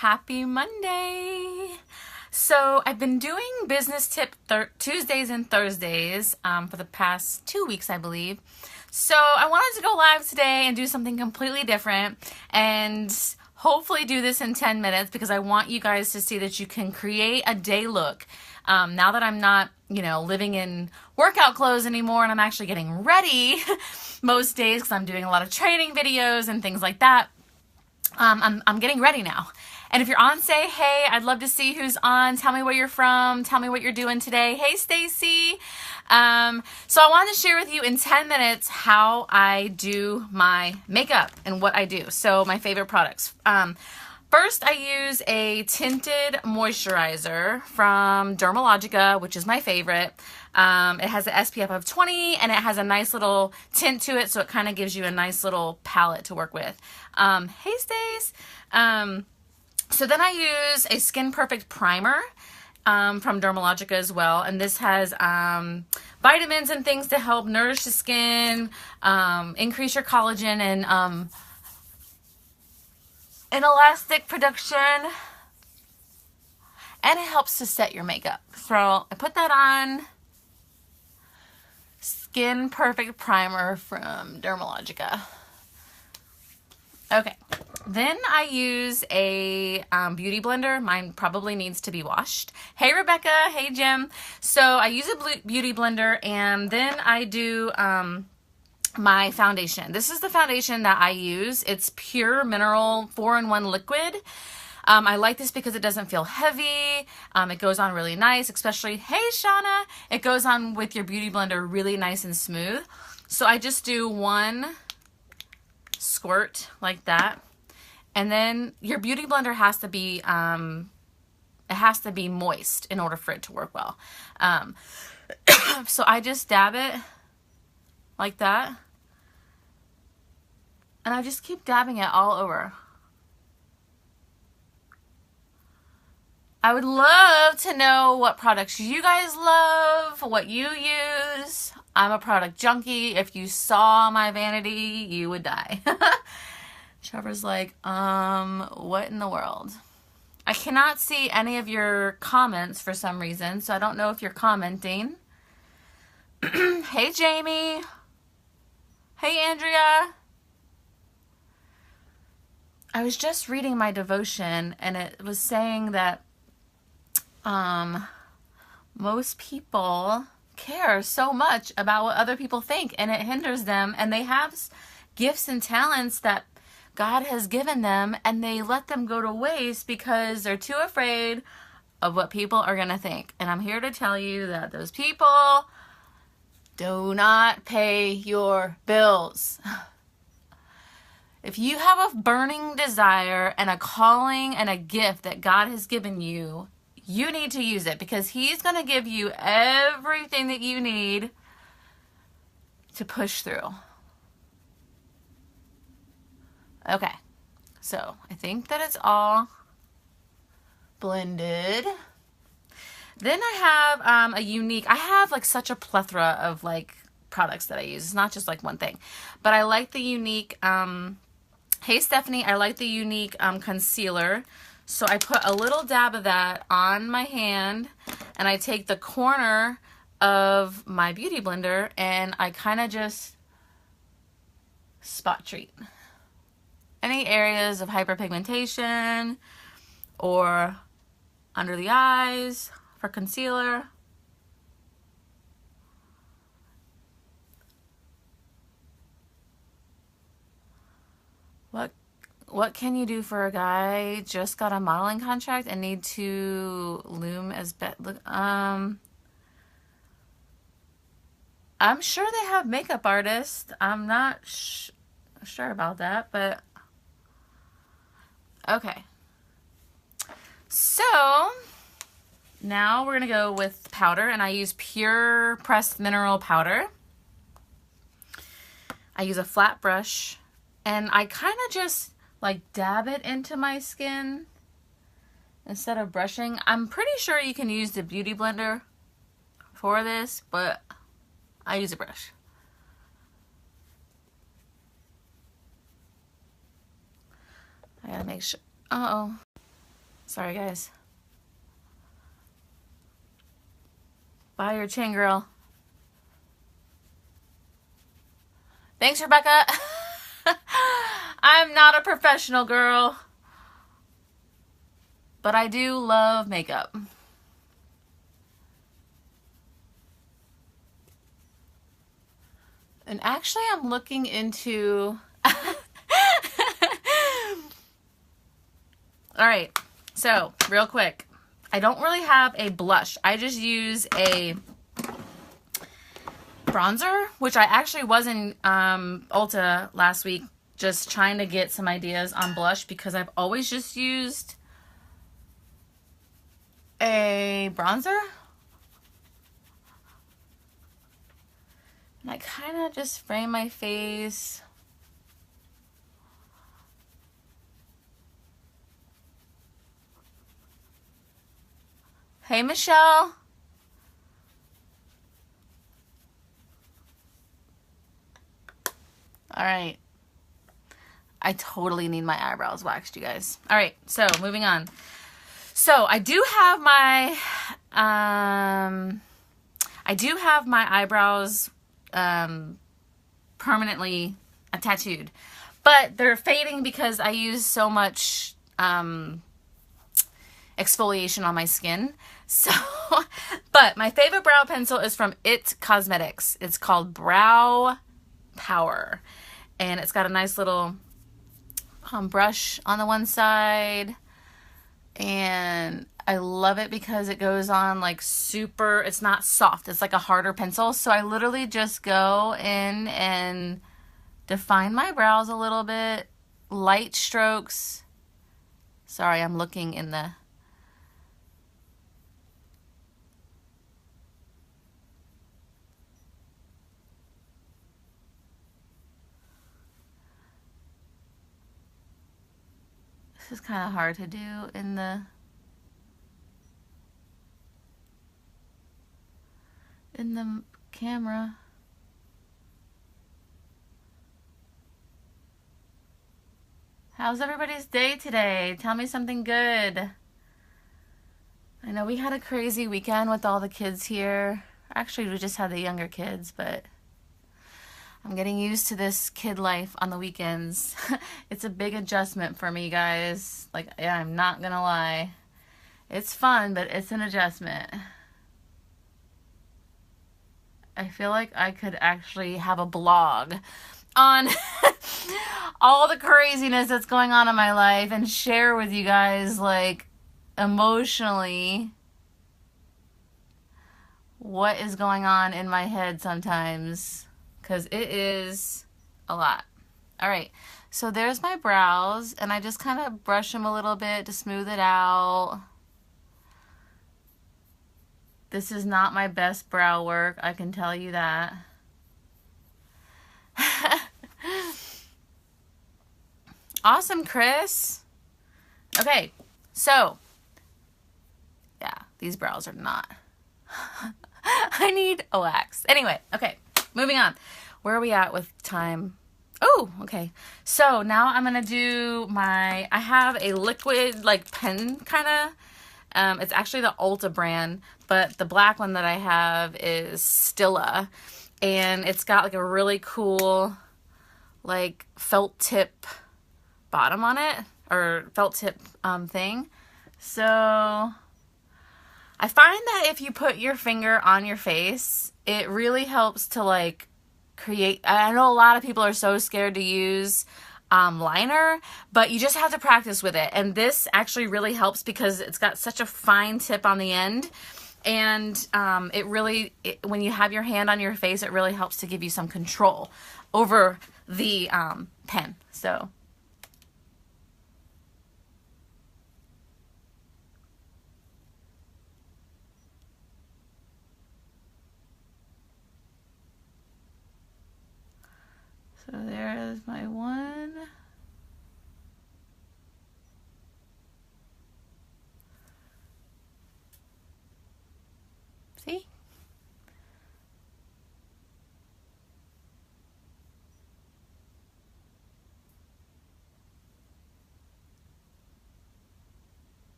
Happy Monday. So I've been doing business tip Tuesdays and Thursdays for the past 2 weeks, I believe. So I wanted to go live today and do something completely different and hopefully do this in 10 minutes because I want you guys to see that you can create a day look. Now that I'm not, living in workout clothes anymore and I'm actually getting ready most days because I'm doing a lot of training videos and things like that. I'm getting ready now. And if you're on, say hey. I'd love to see who's on. Tell me where you're from. Tell me what you're doing today. Hey, Stacy. So I wanted to share with you in 10 minutes how I do my makeup and what I do. So my favorite products. First, I use a tinted moisturizer from Dermalogica, which is my favorite. It has an SPF of 20 and it has a nice little tint to it, so it kind of gives you a nice little palette to work with. Hey, Stace. So then I use a Skin Perfect primer from Dermalogica as well, and this has vitamins and things to help nourish the skin, increase your collagen and elastic production, and it helps to set your makeup. So I put that on. Skin Perfect primer from Dermalogica. Okay, then I use a beauty blender. Mine probably needs to be washed. Hey, Rebecca. Hey, Jim. So I use a beauty blender, and then I do my foundation. This is the foundation that I use. It's pure mineral 4-in-1 liquid. I like this because it doesn't feel heavy. It goes on really nice, especially, hey, Shauna, it goes on with your beauty blender really nice and smooth. So I just do one squirt like that. And then your beauty blender has to be, it has to be moist in order for it to work well. So I just dab it like that. And I just keep dabbing it all over. I would love to know what products you guys love, what you use. I'm a product junkie. If you saw my vanity, you would die. Trevor's like, what in the world? I cannot see any of your comments for some reason, so I don't know if you're commenting. Hey, Jamie. Hey, Andrea. I was just reading my devotion, and it was saying that most people care so much about what other people think, and it hinders them, and they have gifts and talents that God has given them, and they let them go to waste because they're too afraid of what people are going to think. And I'm here to tell you that those people do not pay your bills. If you have a burning desire and a calling and a gift that God has given you, you need to use it because He's going to give you everything that you need to push through. Okay, so I think that it's all blended. Then I have I have like such a plethora of like products that I use. It's not just like one thing, but I like the unique, hey Stephanie, I like the unique concealer. So I put a little dab of that on my hand, and I take the corner of my beauty blender and I kind of just spot treat any areas of hyperpigmentation or under the eyes for concealer. What can you do for a guy just got a modeling contract and need to loom as I'm sure they have makeup artists. I'm not sure about that, but okay. So now we're gonna go with powder, and I use pure pressed mineral powder. I use a flat brush, and I kind of just like dab it into my skin instead of brushing. I'm pretty sure you can use the beauty blender for this, but I use a brush. I gotta make sure. Uh-oh. Sorry, guys. Buy your chin, girl. Thanks, Rebecca. I'm not a professional, girl. But I do love makeup. And actually, I'm looking into... All right, so real quick. I don't really have a blush. I just use a bronzer, which I actually was in Ulta last week, just trying to get some ideas on blush because I've always just used a bronzer. And I kind of just frame my face. Hey, Michelle. All right. I totally need my eyebrows waxed, you guys. All right, so moving on. So I do have my eyebrows permanently tattooed, but they're fading because I use so much exfoliation on my skin. So, but my favorite brow pencil is from It Cosmetics. It's called Brow Power, and it's got a nice little brush on the one side, and I love it because it goes on like super, it's not soft, it's like a harder pencil. So I literally just go in and define my brows a little bit, light strokes. Sorry, I'm looking in the... This is kind of hard to do in the camera. How's everybody's day today? Tell me something good. I know we had a crazy weekend with all the kids here. Actually, we just had the younger kids, but I'm getting used to this kid life on the weekends. It's a big adjustment for me, guys. Like, yeah, I'm not gonna lie. It's fun, but it's an adjustment. I feel like I could actually have a blog on all the craziness that's going on in my life and share with you guys, like, emotionally what is going on in my head sometimes. Because it is a lot. All right, so there's my brows, and I just kind of brush them a little bit to smooth it out. This is not my best brow work, I can tell you that. Awesome, Chris. Okay, so, yeah, these brows are not. I need a wax. Anyway, okay. Moving on. Where are we at with time? Oh, okay. So now I'm going to do I have a liquid like pen kind of, it's actually the Ulta brand, but the black one that I have is Stilla, and it's got like a really cool like felt tip bottom on it, or felt tip thing. So I find that if you put your finger on your face, it really helps to like create, I know a lot of people are so scared to use liner, but you just have to practice with it. And this actually really helps because it's got such a fine tip on the end. And when you have your hand on your face, it really helps to give you some control over the pen. So there is my one. See?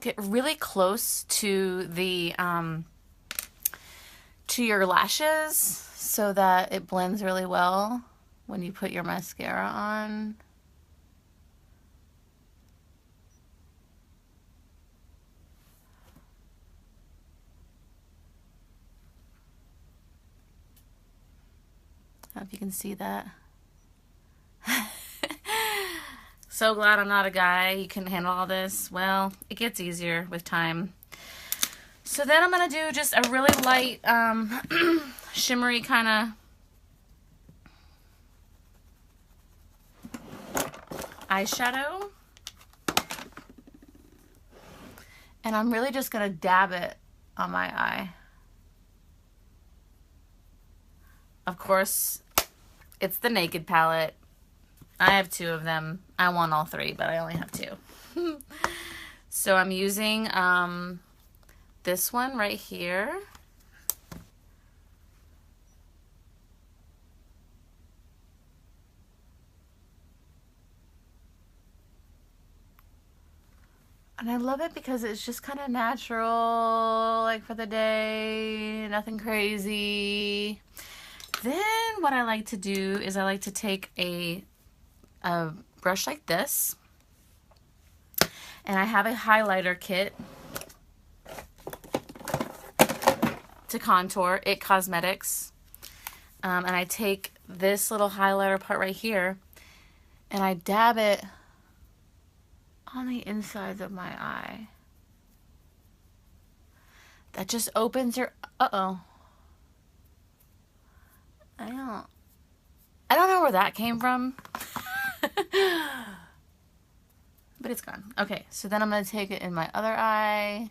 get really close to the to your lashes so that it blends really well when you put your mascara on. I don't know if you can see that. So glad I'm not a guy. You can handle all this. Well, it gets easier with time. So then I'm going to do just a really light, shimmery kind of eyeshadow. And I'm really just going to dab it on my eye. Of course, it's the Naked palette. I have 2 of them. I want all 3, but I only have 2. So I'm using this one right here. And I love it because it's just kind of natural, like for the day, nothing crazy. Then what I like to do is I like to take a brush like this, and I have a highlighter kit to contour, It Cosmetics, and I take this little highlighter part right here and I dab it on the insides of my eye. That just opens your, I don't know where that came from. But it's gone. Okay, so then I'm going to take it in my other eye.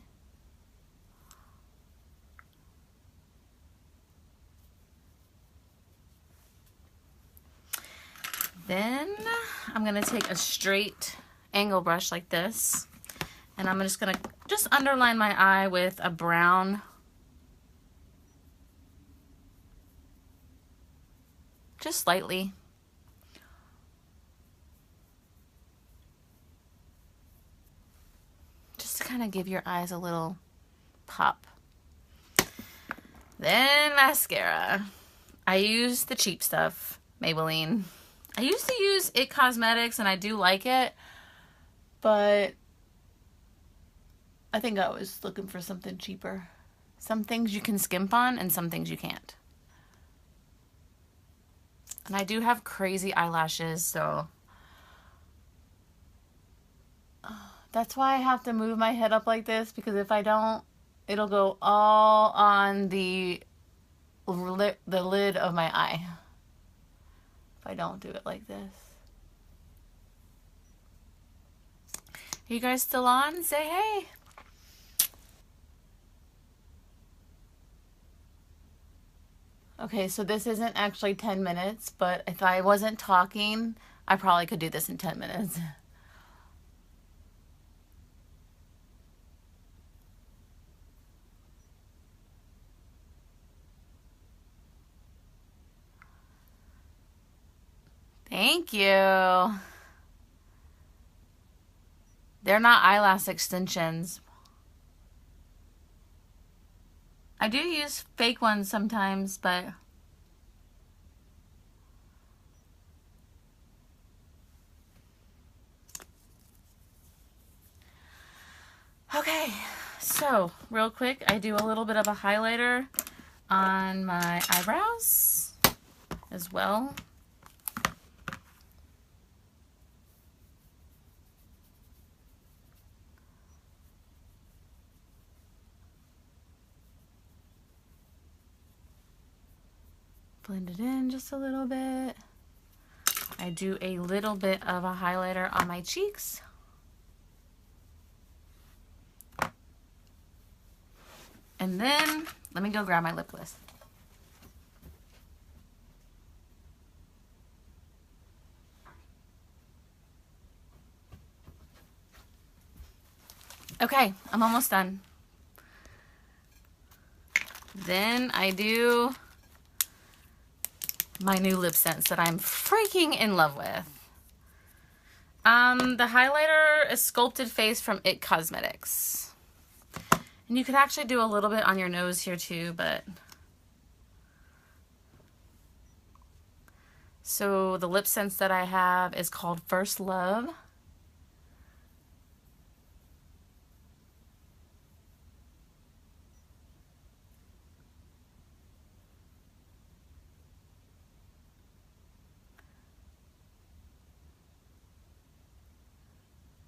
Then I'm going to take a straight angle brush like this, and I'm just going to just underline my eye with a brown, just slightly. Just to kind of give your eyes a little pop. Then mascara. I use the cheap stuff, Maybelline. I used to use It Cosmetics and I do like it, but I think I was looking for something cheaper. Some things you can skimp on and some things you can't. And I do have crazy eyelashes, so that's why I have to move my head up like this, because if I don't, it'll go all on the lid of my eye. If I don't do it like this. Are you guys still on? Say hey. Okay, so this isn't actually 10 minutes, but if I wasn't talking, I probably could do this in 10 minutes. Thank you. They're not eyelash extensions. I do use fake ones sometimes, but okay, so real quick, I do a little bit of a highlighter on my eyebrows as well. Blend it in just a little bit. I do a little bit of a highlighter on my cheeks. And then, let me go grab my lip gloss. Okay, I'm almost done. Then I do my new lip scents that I'm freaking in love with. The highlighter is Sculpted Face from It Cosmetics. And you can actually do a little bit on your nose here too, but... So the lip sense that I have is called First Love.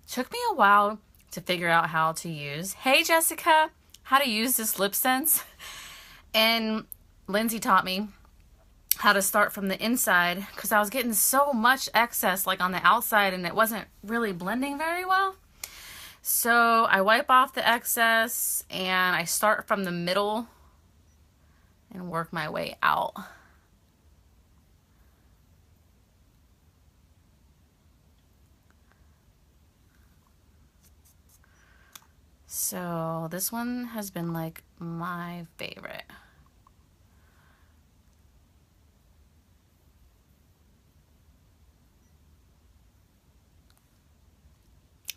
Took me a while to figure out how to use, hey Jessica, how to use this lip sense. And Lindsay taught me how to start from the inside because I was getting so much excess like on the outside and it wasn't really blending very well. So I wipe off the excess and I start from the middle and work my way out. So this one has been like my favorite.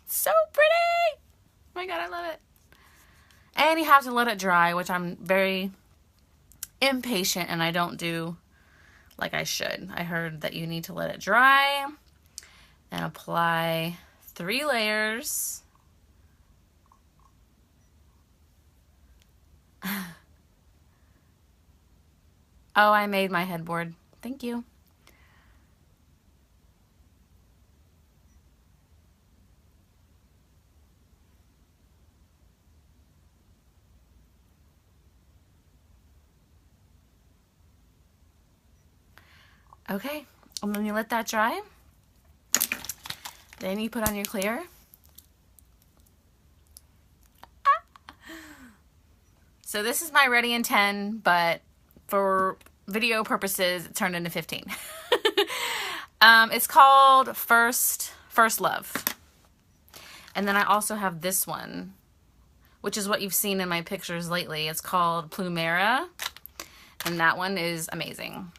So pretty! Oh my god, I love it. And you have to let it dry, which I'm very impatient and I don't do like I should. I heard that you need to let it dry and apply 3 layers. Oh, I made my headboard. Thank you. Okay, and then you let that dry. Then you put on your clear. So this is my ready in 10, but for video purposes, it turned into 15. It's called First Love. And then I also have this one, which is what you've seen in my pictures lately. It's called Plumera, and that one is amazing.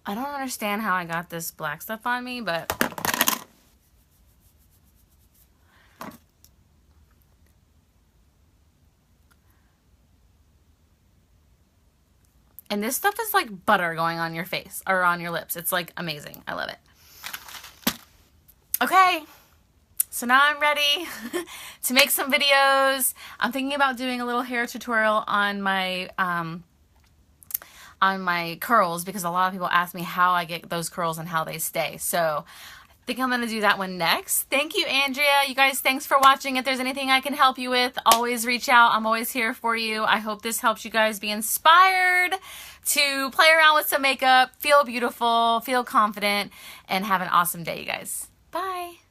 I don't understand how I got this black stuff on me, but and this stuff is like butter going on your face or on your lips. It's like amazing. I love it. Okay, so now I'm ready to make some videos. I'm thinking about doing a little hair tutorial on my curls because a lot of people ask me how I get those curls and how they stay. So I think I'm going to do that one next. Thank you, Andrea. You guys, thanks for watching. If there's anything I can help you with, always reach out. I'm always here for you. I hope this helps you guys be inspired to play around with some makeup, feel beautiful, feel confident, and have an awesome day, you guys. Bye.